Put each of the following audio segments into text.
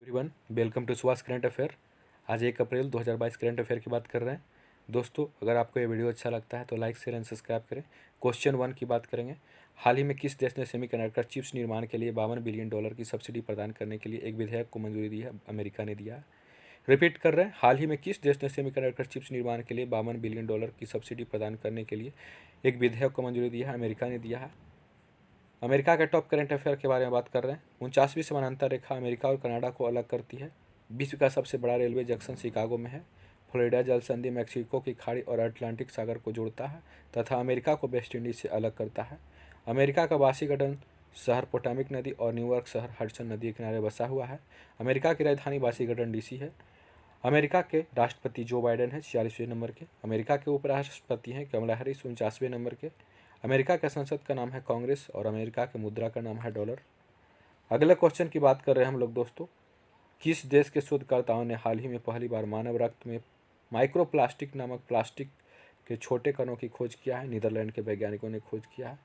Everyone, welcome to Suhas current affair. आज 1 अप्रैल 2022 current affair की बात कर रहे हैं। दोस्तों, अगर आपको ये वीडियो अच्छा लगता है तो लाइक शेयर एंड सब्सक्राइब करें। क्वेश्चन 1 की बात करेंगे। हाल ही में किस देश ने सेमीकंडक्टर चिप्स निर्माण के लिए $52 बिलियन की सब्सिडी प्रदान करने के लिए एक विधेयक को मंजूरी दी है? अमेरिका ने दिया है। रिपीट कर रहे हैं, हाल ही में किस देश ने सेमीकंडक्टर चिप्स निर्माण के लिए $52 बिलियन की सब्सिडी प्रदान करने के लिए एक विधेयक को मंजूरी दी है? अमेरिका ने दिया है। अमेरिका के टॉप करंट अफेयर के बारे में बात कर रहे हैं। 49वीं समानांतर रेखा अमेरिका और कनाडा को अलग करती है। विश्व का सबसे बड़ा रेलवे जंक्शन शिकागो में है। फ्लोरिडा जल संधि मैक्सिको की खाड़ी और अटलांटिक सागर को जोड़ता है तथा अमेरिका को वेस्ट इंडीज से अलग करता है। अमेरिका का वाशिंगटन शहर पोटामिक नदी और न्यूयॉर्क शहर हडसन नदी के किनारे बसा हुआ है। अमेरिका की राजधानी वाशिंगटन डीसी है। अमेरिका के राष्ट्रपति जो बाइडेन है 46वें नंबर के। अमेरिका के उपराष्ट्रपति हैं कमला हैरिस 49वें नंबर के। अमेरिका का संसद का नाम है कांग्रेस और अमेरिका के मुद्रा का नाम है डॉलर। अगले क्वेश्चन की बात कर रहे हैं हम लोग दोस्तों। किस देश के शोधकर्ताओं ने हाल ही में पहली बार मानव रक्त में माइक्रोप्लास्टिक नामक प्लास्टिक के छोटे कणों की खोज किया है? नीदरलैंड के वैज्ञानिकों ने खोज किया है।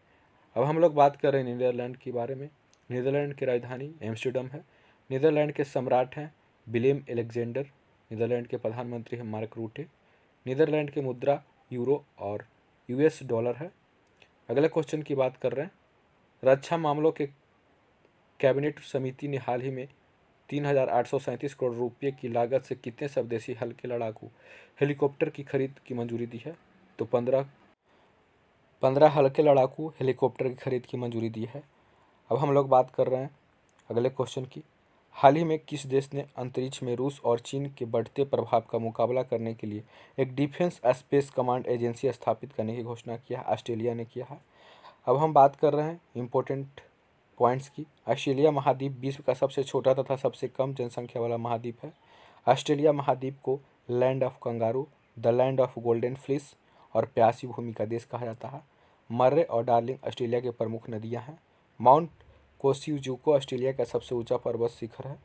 अब हम लोग बात कर रहे हैं नीदरलैंड के बारे में। नीदरलैंड की राजधानी एम्स्टर्डम है। नीदरलैंड के सम्राट हैं विलेम एलेक्जेंडर। नीदरलैंड के प्रधानमंत्री हैं मार्क रूटे। नीदरलैंड की मुद्रा यूरो और यूएस डॉलर है। अगले क्वेश्चन की बात कर रहे हैं। रक्षा मामलों के कैबिनेट समिति ने हाल ही में 3,837 करोड़ रुपये की लागत से कितने स्वदेशी हल्के लड़ाकू हेलीकॉप्टर की खरीद की मंजूरी दी है? तो 15 हल्के लड़ाकू हेलीकॉप्टर की खरीद की मंजूरी दी है। अब हम लोग बात कर रहे हैं अगले क्वेश्चन की। हाल ही में किस देश ने अंतरिक्ष में रूस और चीन के बढ़ते प्रभाव का मुकाबला करने के लिए एक डिफेंस स्पेस कमांड एजेंसी स्थापित करने की घोषणा किया है? ऑस्ट्रेलिया ने किया है। अब हम बात कर रहे हैं इम्पोर्टेंट पॉइंट्स की। ऑस्ट्रेलिया महाद्वीप विश्व का सबसे छोटा तथा सबसे कम जनसंख्या वाला महाद्वीप है। ऑस्ट्रेलिया महाद्वीप को land of kangaroo, the land of golden fleece और प्यासी भूमि का देश कहा जाता है। मर्रे और डार्लिंग ऑस्ट्रेलिया के प्रमुख नदियां हैं। माउंट कोसियुजुको ऑस्ट्रेलिया का सबसे ऊंचा पर्वत शिखर है।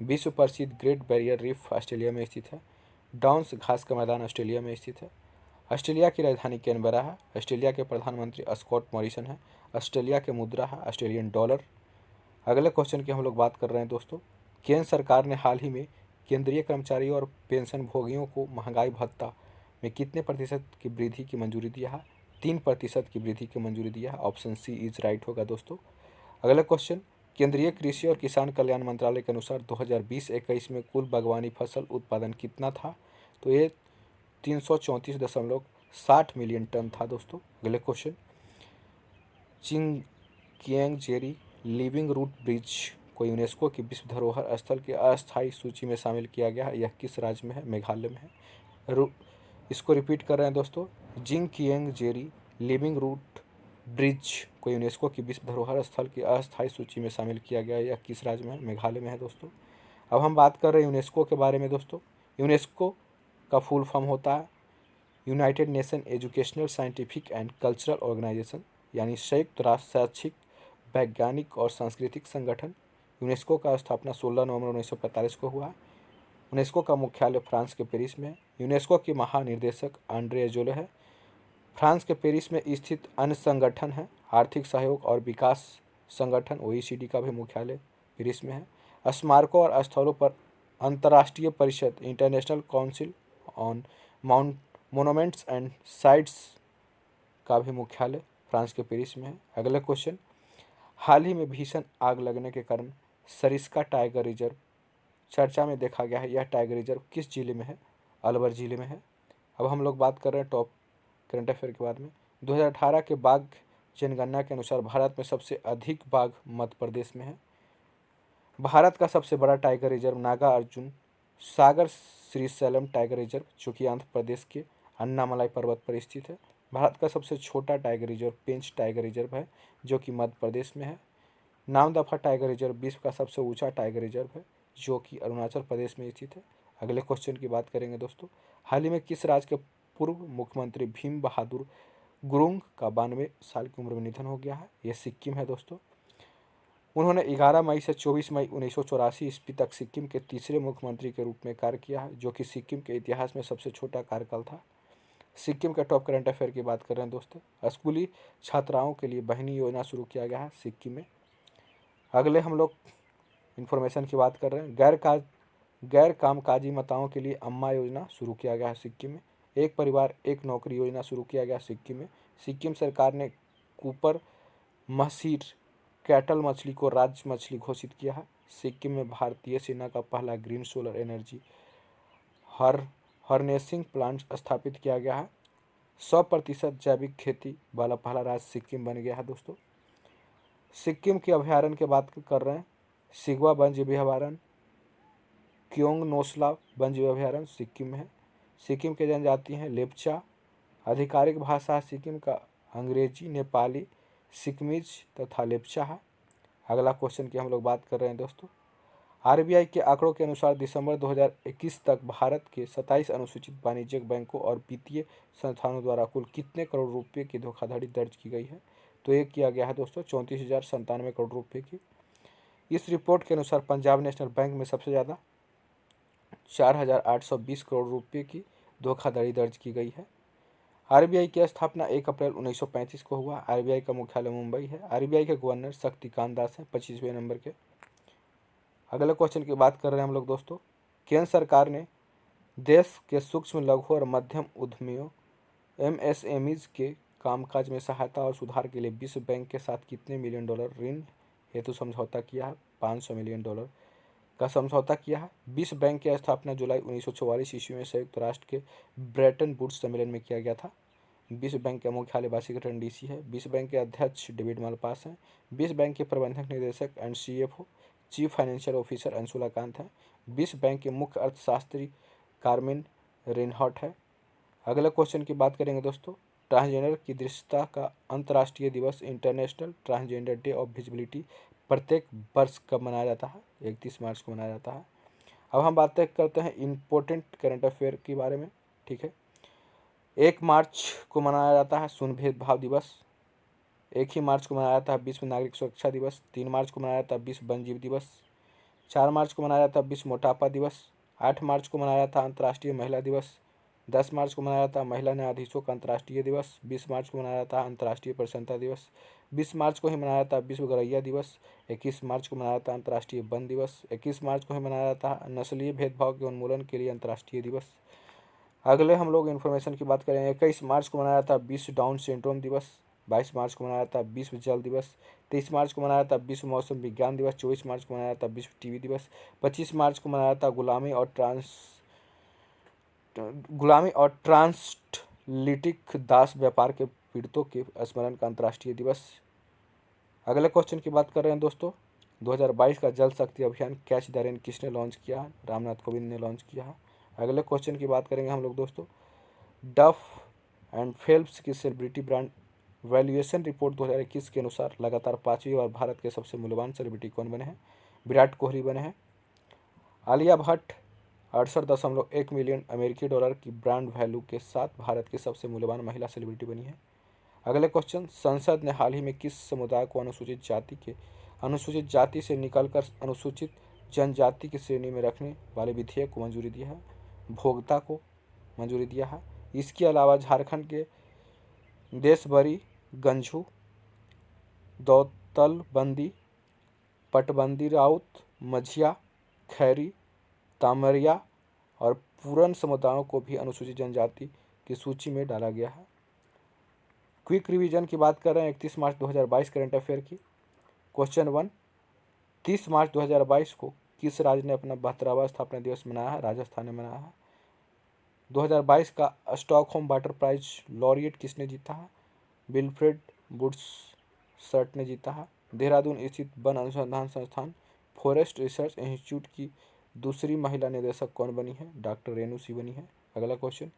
विश्व प्रसिद्ध ग्रेट बैरियर रीफ ऑस्ट्रेलिया में स्थित है। डाउन्स घास का मैदान ऑस्ट्रेलिया में स्थित है। ऑस्ट्रेलिया की राजधानी कैनबरा है। ऑस्ट्रेलिया के प्रधानमंत्री स्कॉट मॉरिसन है। ऑस्ट्रेलिया की मुद्रा है ऑस्ट्रेलियन डॉलर। अगले क्वेश्चन की हम लोग बात कर रहे हैं दोस्तों। केंद्र सरकार ने हाल ही में केंद्रीय कर्मचारियों और पेंशन भोगियों को महंगाई भत्ता में कितने प्रतिशत की वृद्धि की मंजूरी दिया है? 3% की वृद्धि की मंजूरी दिया है। ऑप्शन सी इज राइट होगा दोस्तों। अगला क्वेश्चन। केंद्रीय कृषि और किसान कल्याण मंत्रालय के अनुसार 2020-21 में कुल बागवानी फसल उत्पादन कितना था? तो ये 334.60 मिलियन टन था दोस्तों। अगले question. Jingkieng Jri living root bridge को यूनेस्को की विश्व धरोहर स्थल की अस्थायी सूची में शामिल किया गया है। यह किस राज्य में है? मेघालय में है। इसको रिपीट कर रहे हैं दोस्तों। जिंगकियांग जेरी लिविंग रूट ब्रिज को यूनेस्को की विश्व धरोहर स्थल की अस्थायी सूची में शामिल किया गया है। यह किस राज्य में है? मेघालय में है दोस्तों। अब हम बात कर रहे हैं यूनेस्को के बारे में दोस्तों। यूनेस्को का फुल फॉर्म होता है united nation educational scientific and cultural organisation, यानी संयुक्त राष्ट्र शैक्षिक वैज्ञानिक और सांस्कृतिक संगठन। यूनेस्को का स्थापना 16 नवंबर 1945 को हुआ। यूनेस्को का मुख्यालय फ्रांस के पेरिस में है। यूनेस्को की महानिदेशक आंड्रे एजोले है। फ्रांस के पेरिस में स्थित अन्य संगठन है आर्थिक सहयोग और विकास संगठन OECD का भी मुख्यालय पेरिस में है। स्मारकों और स्थलों पर अंतर्राष्ट्रीय परिषद international council on monuments and sites का भी मुख्यालय फ्रांस के पेरिस में है। अगला क्वेश्चन। हाल ही में भीषण आग लगने के कारण सरिस्का टाइगर रिजर्व चर्चा में देखा गया है। यह टाइगर रिजर्व किस जिले में है? अलवर जिले में है। अब हम लोग बात कर रहे हैं टॉप करंट अफेयर के बाद में। 2018 के बाघ जनगणना के अनुसार भारत में सबसे अधिक बाघ मध्य प्रदेश में है। भारत का सबसे बड़ा tiger reserve Nagarjuna Sagar Srisailam tiger reserve जो कि आंध्र प्रदेश के अन्नामलाई पर्वत पर स्थित है। भारत का सबसे छोटा टाइगर रिजर्व पेंच टाइगर रिजर्व है जो कि मध्य प्रदेश में है। नामदफा टाइगर रिजर्व विश्व का सबसे ऊंचा टाइगर रिजर्व है जो कि अरुणाचल प्रदेश में स्थित है। अगले क्वेश्चन की बात करेंगे दोस्तों। हाल ही में किस राज्य के पूर्व मुख्यमंत्री भीम बहादुर गुरुंग का 92 साल की उम्र में निधन हो गया है? यह सिक्किम है दोस्तों। उन्होंने 11 मई से 24 मई 1984 ईस्वी तक सिक्किम के तीसरे मुख्यमंत्री के रूप में कार्य किया है जो कि सिक्किम के इतिहास में सबसे छोटा कार्यकाल था। सिक्किम के टॉप करंट अफेयर की बात कर रहे हैं दोस्तों। स्कूली छात्राओं के लिए बहिनी योजना शुरू किया गया है सिक्किम में। अगले हम लोग इन्फॉर्मेशन की बात कर रहे हैं। गैर कामकाजी माताओं के लिए अम्मा योजना शुरू किया गया है सिक्किम में। एक परिवार एक नौकरी योजना शुरू किया गया सिक्किम में। सिक्किम सरकार ने कूपर महसीर कैटल मछली को राज्य मछली घोषित किया है। सिक्किम में भारतीय सेना का पहला green solar energy harnessing plant स्थापित किया गया है। 100% जैविक खेती वाला पहला राज्य सिक्किम बन गया है दोस्तों। सिक्किम के अभ्यारण्य की बात कर रहे हैं। सिगवा वन्यजीव अभ्यारण्य, क्योंग नोसला वन्यजीव अभ्यारण्य सिक्किम में है। सिक्किम के जनजाति हैं लेप्चा। आधिकारिक भाषा सिक्किम का अंग्रेजी, नेपाली, सिक्किमीज तथा लेप्चा है। अगला क्वेश्चन की हम लोग बात कर रहे हैं दोस्तों। आरबीआई के आंकड़ों के अनुसार दिसंबर 2021 तक भारत के 27 अनुसूचित वाणिज्यिक बैंकों और वित्तीय संस्थानों द्वारा कुल कितने करोड़ रुपए की धोखाधड़ी दर्ज की गई है? तो ये किया गया है दोस्तों 34,097 करोड़ रुपए की। इस रिपोर्ट के अनुसार पंजाब नेशनल बैंक में सबसे ज़्यादा 4,820 करोड़ रुपए की धोखाधड़ी दर्ज की गई है। आरबीआई की स्थापना 1 अप्रैल 1935 को हुआ। आरबीआई का मुख्यालय मुंबई है। आरबीआई के गवर्नर शक्तिकांत दास हैं 25वें नंबर के। अगले क्वेश्चन की बात कर रहे हैं हम लोग दोस्तों। केंद्र सरकार ने देश के सूक्ष्म लघु और मध्यम उद्यमियों एमएसएमईज के कामकाज में सहायता और सुधार के लिए विश्व बैंक के साथ कितने मिलियन डॉलर ऋण हेतु समझौता किया है? 500 मिलियन डॉलर का समझौता किया है। विश्व बैंक की स्थापना जुलाई 1944 ईस्वी में संयुक्त राष्ट्र के ब्रेटन वुड्स सम्मेलन में किया गया था। विश्व बैंक का मुख्यालय वाशिंगटन डीसी है। विश्व बैंक के अध्यक्ष डेविड मालपास हैं। विश्व बैंक के प्रबंधक निदेशक and CFO chief financial officer Anshula Kant हैं। विश्व बैंक के मुख्य अर्थशास्त्री कार्मिन रेनहॉट है। अगले क्वेश्चन की बात करेंगे दोस्तों। ट्रांसजेंडर की दृश्यता का अंतर्राष्ट्रीय दिवस international transgender day of visibility प्रत्येक वर्ष कब मनाया जाता है? 31 मार्च को मनाया जाता है। अब हम बातें करते हैं इम्पोर्टेंट करंट अफेयर के बारे में। ठीक है, 1 मार्च को मनाया जाता है शून्य भेदभाव दिवस। 1 ही मार्च को मनाया जाता है विश्व नागरिक सुरक्षा दिवस। 3 मार्च को मनाया जाता है विश्व वन्यजीव दिवस। 4 मार्च को मनाया जाता है विश्व मोटापा दिवस। 8 मार्च को मनाया जाता है अंतर्राष्ट्रीय महिला दिवस। 10 मार्च को मनाया जाता है महिला न्यायाधीशों का अंतर्राष्ट्रीय दिवस। 20 मार्च को मनाया जाता है अंतर्राष्ट्रीय प्रसन्नता दिवस। 20 मार्च को ही मनाया जाता है विश्व गौरैया दिवस। 21 मार्च को मनाया जाता है अंतर्राष्ट्रीय वन दिवस। 21 मार्च को ही मनाया जाता है नस्लीय भेदभाव के उन्मूलन के लिए अंतर्राष्ट्रीय दिवस। अगले हम लोग इन्फॉर्मेशन की बात करें। 21 मार्च को मनाया जाता है विश्व डाउन सिंड्रोम दिवस। 22 मार्च को मनाया जाता है विश्व जल दिवस। 23 मार्च को मनाया जाता है विश्व मौसम विज्ञान दिवस। 24 मार्च को मनाया जाता है विश्व टीबी दिवस। 25 मार्च को मनाया जाता है गुलामी और ट्रांसलिटिक दास व्यापार के पीड़ितों के स्मरण का अंतर्राष्ट्रीय दिवस। अगले क्वेश्चन की बात कर रहे हैं दोस्तों। 2022 का जल शक्ति अभियान कैच द रेन किसने लॉन्च किया है? रामनाथ कोविंद ने लॉन्च किया है। अगले क्वेश्चन की बात करेंगे हम लोग दोस्तों। डफ एंड फेल्प्स की सेलिब्रिटी ब्रांड वैल्यूएशन रिपोर्ट 2021 के अनुसार लगातार 5वीं बार भारत के सबसे मूल्यवान सेलिब्रिटी कौन बने हैं? विराट कोहली बने हैं। आलिया भट्ट 68.1 मिलियन अमेरिकी डॉलर की ब्रांड वैल्यू के साथ भारत की सबसे मूल्यवान महिला सेलिब्रिटी बनी है। अगले क्वेश्चन। संसद ने हाल ही में किस समुदाय को अनुसूचित जाति से निकलकर अनुसूचित जनजाति की श्रेणी में रखने वाले विधेयक को मंजूरी दी है? भोक्ता को मंजूरी दिया है। इसके अलावा झारखंड के देशबरी, गंझू, दौतलबंदी, पटबंदी राउत, मझिया, खैरी, तामरिया और पूरन समुदायों को भी अनुसूचित जनजाति की सूची में डाला गया है। क्विक रिवीजन की बात कर रहे हैं 31 मार्च 2022 करंट अफेयर की। क्वेश्चन 1, 30 मार्च 2022 को किस राज्य ने अपना 72वां स्थापना दिवस मनाया है? राजस्थान ने मनाया है। 2022 का स्टॉकहोम वाटर प्राइज लॉरिएट किसने जीता है? विल्फ्रेड बुशर्ट ने जीता है। देहरादून स्थित वन अनुसंधान संस्थान फॉरेस्ट रिसर्च इंस्टीट्यूट की दूसरी महिला निदेशक कौन बनी है? डॉक्टर रेणु सी बनी है। अगला क्वेश्चन।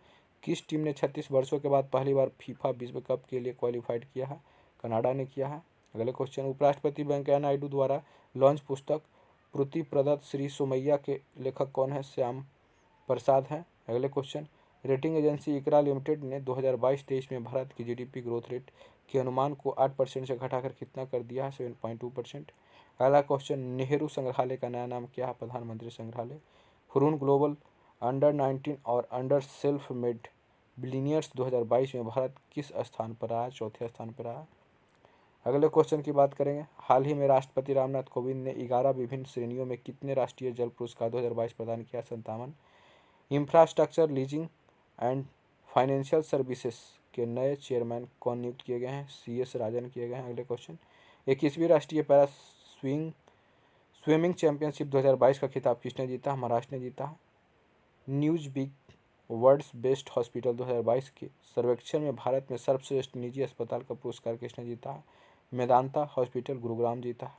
किस टीम ने 36 वर्षों के बाद पहली बार फीफा विश्व कप के लिए क्वालिफाइड किया है? कनाडा ने किया है। अगले क्वेश्चन। उपराष्ट्रपति वेंकैया नायडू द्वारा लॉन्च पुस्तक प्रीति प्रदत्त श्री सोमैया के लेखक कौन है? श्याम प्रसाद हैं। अगले क्वेश्चन। रेटिंग एजेंसी इकरा लिमिटेड ने 2022-23 में भारत की जीडीपी ग्रोथ रेट के अनुमान को 8% से घटाकर कितना कर दिया है? 7.2%। अगला क्वेश्चन। नेहरू संग्रहालय का नया नाम क्या है? प्रधानमंत्री संग्रहालय। हुरून ग्लोबल अंडर 19 और अंडर सेल्फ मेड बिलियनियर्स 2022 में भारत किस स्थान पर रहा? चौथे स्थान पर रहा। अगले क्वेश्चन की बात करेंगे, हाल ही में राष्ट्रपति रामनाथ कोविंद ने 11 विभिन्न श्रेणियों में कितने राष्ट्रीय जल पुरस्कार 2022 प्रदान किया? 57। Infrastructure leasing and financial services के नए चेयरमैन कौन नियुक्त किए गए हैं? CS राजन किए गए हैं। अगले क्वेश्चन, 21वीं राष्ट्रीय पैरा स्विमिंग चैंपियनशिप 2022 का खिताब किसने जीता? महाराष्ट्र ने जीता है। Newsweek world's best hospital 2022 के सर्वेक्षण में भारत में सर्वश्रेष्ठ निजी अस्पताल का पुरस्कार किसने जीता है? मेदांता हॉस्पिटल गुरुग्राम जीता है।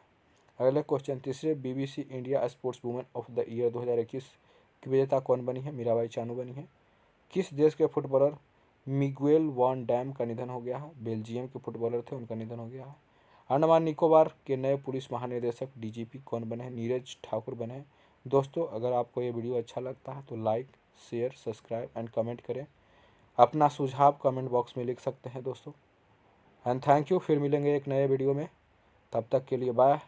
अगले क्वेश्चन, तीसरे BBC India sports women of the year 2021 की विजेता कौन बनी है? मीराबाई चानू बनी है। किस देश के फुटबॉलर मिगुएल वॉन डैम का निधन हो गया है? बेल्जियम के फुटबॉलर थे, उनका निधन हो गया है। अंडमान निकोबार के नए पुलिस महानिदेशक DGP कौन बने हैं? नीरज ठाकुर बने हैं। दोस्तों, अगर आपको ये वीडियो अच्छा लगता है तो like, share, subscribe and comment करें। अपना सुझाव कमेंट बॉक्स में लिख सकते हैं दोस्तों। And thank you. फिर मिलेंगे एक नए वीडियो में, तब तक के लिए बाय।